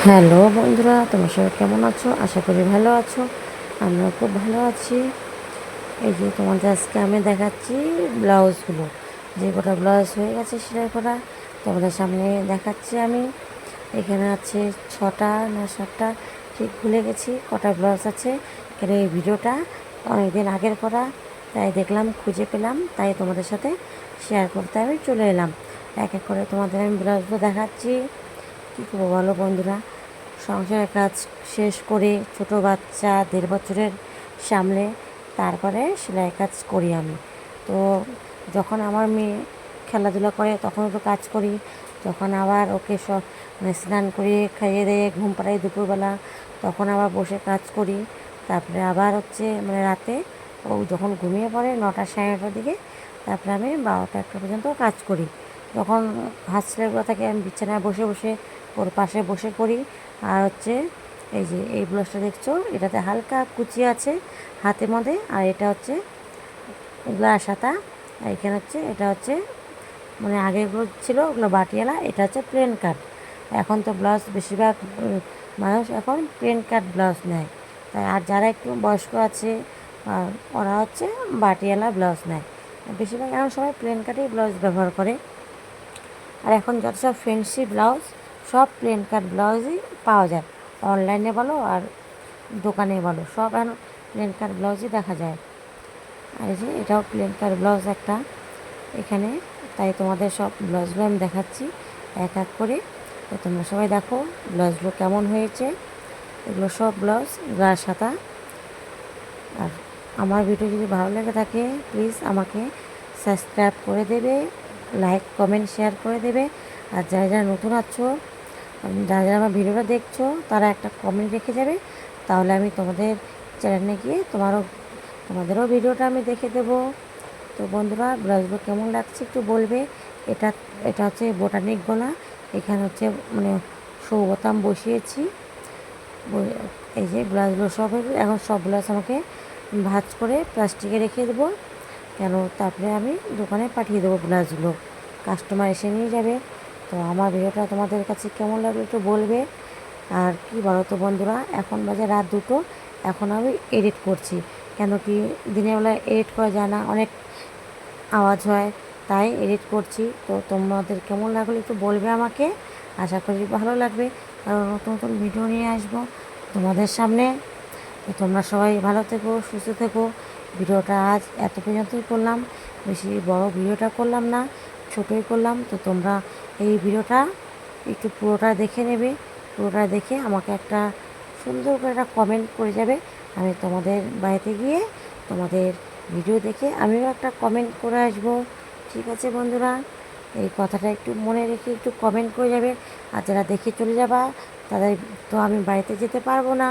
Hello বন্ধুরা, তোমরা সবাই কেমন আছো? আশা করি ভালো আছো। আমরা খুব ভালো আছি। এই যে তোমাদের আজকে আমি দেখাচ্ছি ব্লাউজগুলো, যে কটা ব্লাউজ হয়ে গেছে সেলাই করা তোমাদের সামনে দেখাচ্ছি আমি। এখানে আছে 6টা না 7টা, ঠিক ভুলে গেছি কটা ব্লাউজ আছে। কেন এই ভিডিওটা অনেক দিন আগের করা, তাই দেখলাম খুঁজে পেলাম, তাই তোমাদের সাথে শেয়ার করতে আমি চলে এলাম। এক এক করে তোমাদের আমি ব্লাউজগুলো দেখাচ্ছি। কী করবো বলো বন্ধুরা, সংসারের কাজ শেষ করে ছোট বাচ্চা 1.5 বছরের সামলে তারপরে সেলাই কাজ করি আমি। তো যখন আমার মেয়ে খেলাধুলা করে তখন একটু কাজ করি, যখন আবার ওকে সব স্নান করিয়ে খাইয়ে দিয়ে ঘুম পাড়াই দুপুরবেলা, তখন আবার বসে কাজ করি। তারপরে আবার রাতে ও যখন ঘুমিয়ে পড়ে 9টা সাড়ে 9টার দিকে, তারপরে আমি 12টা 1টা পর্যন্ত কাজ করি। যখন হাত সেলাইগুলো থাকে আমি বিছানায় বসে বসে ওর পাশে বসে করি। আর এই যে এই ব্লাউজটা দেখছো, এটাতে হালকা কুচি আছে হাতের মধ্যে, আর এটা গ্লাস হাতা। আর এখানে এটা আগেগুলো ছিল ওগুলো বাটিয়ালা, এটা প্লেন কাট। এখন তো ব্লাউজ বেশিরভাগ মানুষ এখন প্লেন কাট ব্লাউজ নেয়, তাই আর যারা একটু বয়স্ক আছে ওরা বাটিয়ালা ব্লাউজ নেয়। বেশিরভাগ এখন সবাই প্লেন কাটেই ব্লাউজ ব্যবহার করে। আর এখন যত সব ফ্যান্সি ব্লাউজ সব প্লেন কাট ব্লাউজই পাওয়া যায়, অনলাইনে বলো আর দোকানে বলো, সব এখন প্লেন কাট ব্লাউজই দেখা যায়। আর এই যে এটাও প্লেন কাট ব্লাউজ একটা এখানে। তাই তোমাদের সব ব্লাউজগুলো আমি দেখাচ্ছি এক এক করে। তো তোমরা সবাই দেখো ব্লাউজগুলো কেমন হয়েছে। এগুলো সব ব্লাউজ গ্লাস হাতা। আর আমার ভিডিও যদি ভালো লেগে থাকে প্লিজ আমাকে সাবস্ক্রাইব করে দেবে, লাইক কমেন্ট শেয়ার করে দেবে। আর যারা যারা নতুন আছো, যারা যারা আমার ভিডিওটা দেখছো, তারা একটা কমেন্ট রেখে যাবে, তাহলে আমি তোমাদের চ্যানেলে গিয়ে তোমাদেরও ভিডিওটা আমি দেখে দেবো। তো বন্ধুরা, ব্লাউজগুলো কেমন লাগছে একটু বলবে। এটা এটা বোটানিক গলা। এখানে শো বোতাম বসিয়েছি। এই যে ব্লাউজগুলো এখন সব ব্লাউজ আমাকে ভাঁজ করে প্লাস্টিকে রেখে দেবো, কেন তারপরে আমি দোকানে পাঠিয়ে দেবো ব্লাউজগুলো, কাস্টমার এসে নিয়ে যাবে। তো আমার ভিডিওটা তোমাদের কাছে কেমন লাগলো একটু বলবে। আর কি বলো তো বন্ধুরা, এখন বাজে রাত 2টো, এখন আমি এডিট করছি। কেন কি দিনের বেলায় এডিট করা যায় না, অনেক আওয়াজ হয়, তাই এডিট করছি। তো তোমাদের কেমন লাগলো একটু বলবে আমাকে। আশা করি ভালো লাগবে, কারণ নতুন নতুন ভিডিও নিয়ে আসবো তোমাদের সামনে। তো তোমরা সবাই ভালো থেকো, সুস্থ থেকো। ভিডিওটা আজ এত পর্যন্তই করলাম, বেশি বড় ভিডিওটা করলাম না, ছোটোই করলাম। তো তোমরা এই ভিডিওটা একটু পুরোটা দেখে নেবে, পুরোটা দেখে আমাকে একটা সুন্দর করে একটা কমেন্ট করে যাবে। আমি তোমাদের বাড়িতে গিয়ে তোমাদের ভিডিও দেখে আমিও একটা কমেন্ট করে আসবো। ঠিক আছে বন্ধুরা, এই কথাটা একটু মনে রেখে একটু কমেন্ট করে যাবে। আর যারা দেখে চলে যাবা তাদের তো আমি বাড়িতে যেতে পারবো না।